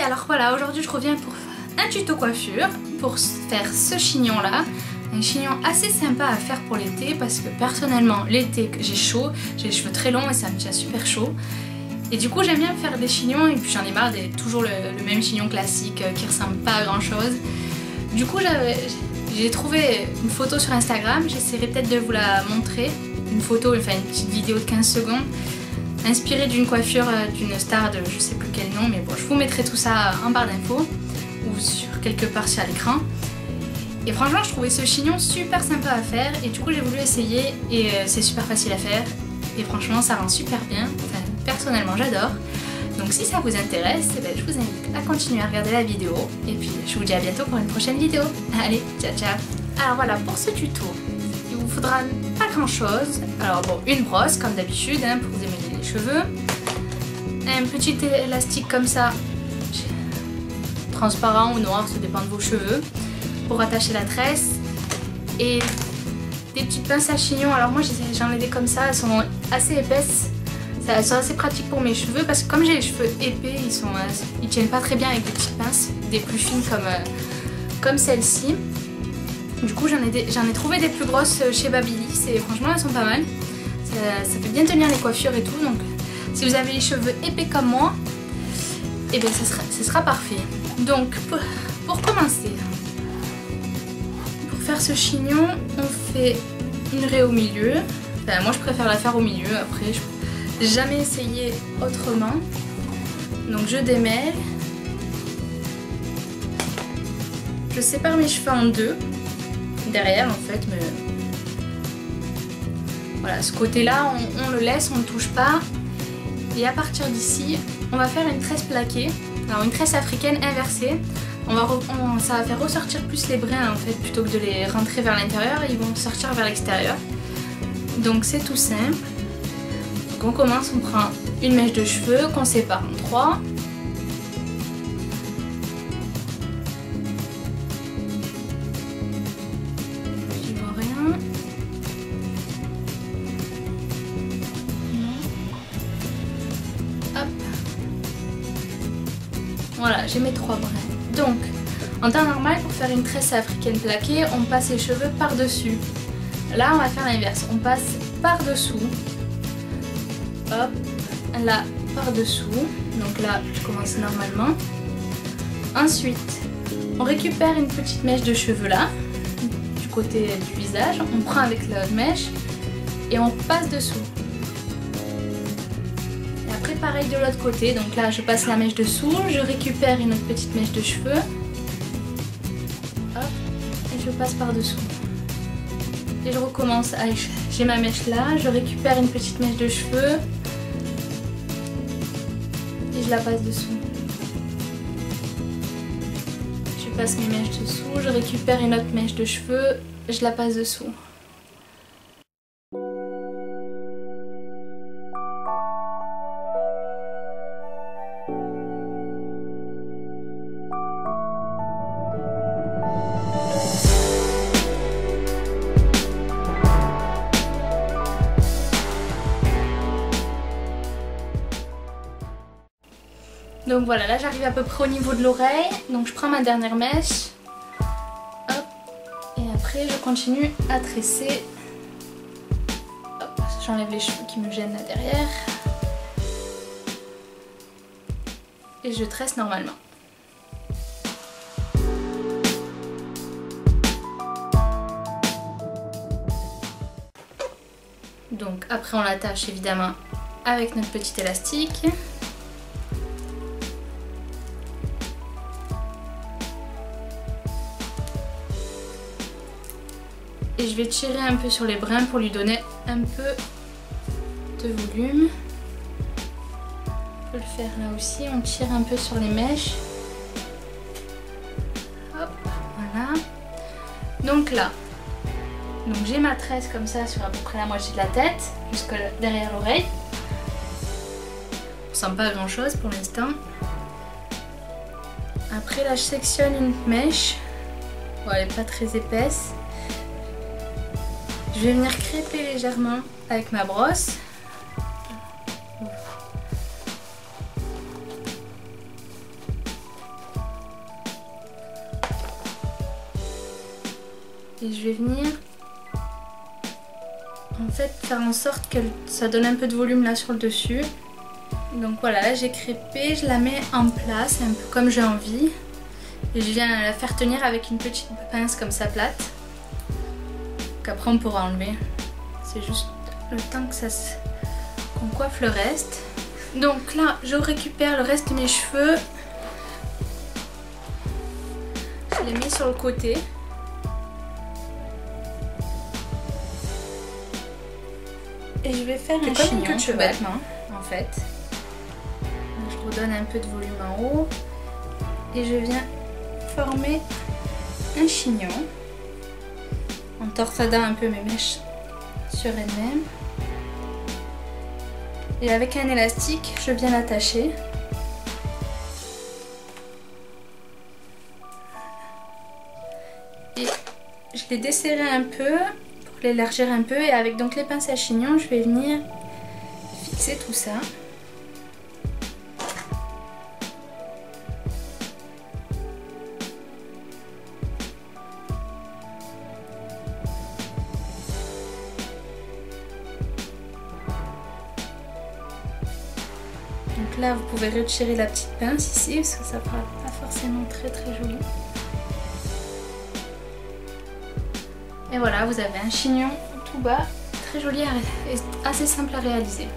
alors voilà, aujourd'hui je reviens pour un tuto coiffure pour faire ce chignon là. Un chignon assez sympa à faire pour l'été parce que personnellement l'été j'ai chaud, j'ai les cheveux très longs et ça me tient super chaud. Et du coup j'aime bien faire des chignons et puis j'en ai marre d'être toujours le même chignon classique qui ressemble pas à grand chose. Du coup j'ai trouvé une photo sur Instagram, j'essaierai peut-être de vous la montrer. Une photo, enfin une petite vidéo de 15 secondes inspirée d'une coiffure d'une star de je sais plus quel nom, mais bon je vous mettrai tout ça en barre d'infos ou sur quelque part sur l'écran. Et franchement je trouvais ce chignon super sympa à faire et du coup j'ai voulu essayer et c'est super facile à faire et franchement ça rend super bien, enfin personnellement j'adore. Donc si ça vous intéresse, je vous invite à continuer à regarder la vidéo et puis je vous dis à bientôt pour une prochaine vidéo. Allez, ciao ciao. Alors voilà, pour ce tuto, il vous faudra pas grand chose. Alors bon, une brosse comme d'habitude pour démêler les cheveux, un petit élastique comme ça, transparent ou noir, ça dépend de vos cheveux, pour attacher la tresse, et des petites pinces à chignon. Alors moi j'en ai des comme ça, elles sont assez épaisses, elles sont assez pratiques pour mes cheveux parce que comme j'ai les cheveux épais, ils tiennent pas très bien avec des petites pinces, des plus fines comme celle-ci. Du coup j'en ai trouvé des plus grosses chez Babyliss et franchement elles sont pas mal, ça fait bien tenir les coiffures et tout, donc si vous avez les cheveux épais comme moi, et bien ce sera parfait. Donc pour commencer, pour faire ce chignon, on fait une raie au milieu. Enfin, moi je préfère la faire au milieu, après je n'ai jamais essayé autrement. Donc je démêle. Je sépare mes cheveux en deux, derrière en fait, mais voilà, ce côté là on le laisse, on ne touche pas. Et à partir d'ici, on va faire une tresse plaquée, alors une tresse africaine inversée. Ça va faire ressortir plus les brins en fait, plutôt que de les rentrer vers l'intérieur, ils vont sortir vers l'extérieur. Donc c'est tout simple. Donc on commence, on prend une mèche de cheveux qu'on sépare en trois. Je vois rien. Hop. Voilà, j'ai mes trois brins. Donc, en temps normal, pour faire une tresse africaine plaquée, on passe les cheveux par-dessus. Là, on va faire l'inverse. On passe par-dessous. Hop, là, par-dessous. Donc là, je commence normalement. Ensuite, on récupère une petite mèche de cheveux là, du côté du visage. On prend avec la mèche et on passe dessous. Après pareil de l'autre côté, donc là je passe la mèche dessous, je récupère une autre petite mèche de cheveux, hop, et je passe par dessous. Et je recommence, j'ai ma mèche là, je récupère une petite mèche de cheveux, et je la passe dessous. Je passe mes mèches dessous, je récupère une autre mèche de cheveux, je la passe dessous. Donc voilà, là j'arrive à peu près au niveau de l'oreille, donc je prends ma dernière mèche, hop, et après je continue à tresser, hop, j'enlève les cheveux qui me gênent là derrière, et je tresse normalement. Donc après on l'attache évidemment avec notre petit élastique. Et je vais tirer un peu sur les brins pour lui donner un peu de volume. On peut le faire là aussi, on tire un peu sur les mèches. Hop, voilà. Donc là, j'ai ma tresse comme ça sur à peu près la moitié de la tête, jusque derrière l'oreille. On sent pas grand chose pour l'instant. Après là je sectionne une mèche. Bon, elle n'est pas très épaisse. Je vais venir crêper légèrement avec ma brosse. Et je vais venir en fait faire en sorte que ça donne un peu de volume là sur le dessus. Donc voilà, là j'ai crêpé, je la mets en place un peu comme j'ai envie. Et je viens la faire tenir avec une petite pince comme ça plate. Qu'après on pourra enlever. C'est juste le temps que qu'on coiffe le reste. Donc là je récupère le reste de mes cheveux. Je les mets sur le côté. Et je vais faire un chignon tout bêtement en fait. Je redonne un peu de volume en haut. Et je viens former un chignon en torsadant un peu mes mèches sur elles-mêmes. Et avec un élastique, je viens l'attacher. Et je l'ai desserré un peu pour l'élargir un peu. Et avec donc les pinces à chignon, je vais venir fixer tout ça. Donc là vous pouvez retirer la petite pince ici parce que ça fera pas forcément très joli. Et voilà, vous avez un chignon tout bas, très joli et assez simple à réaliser.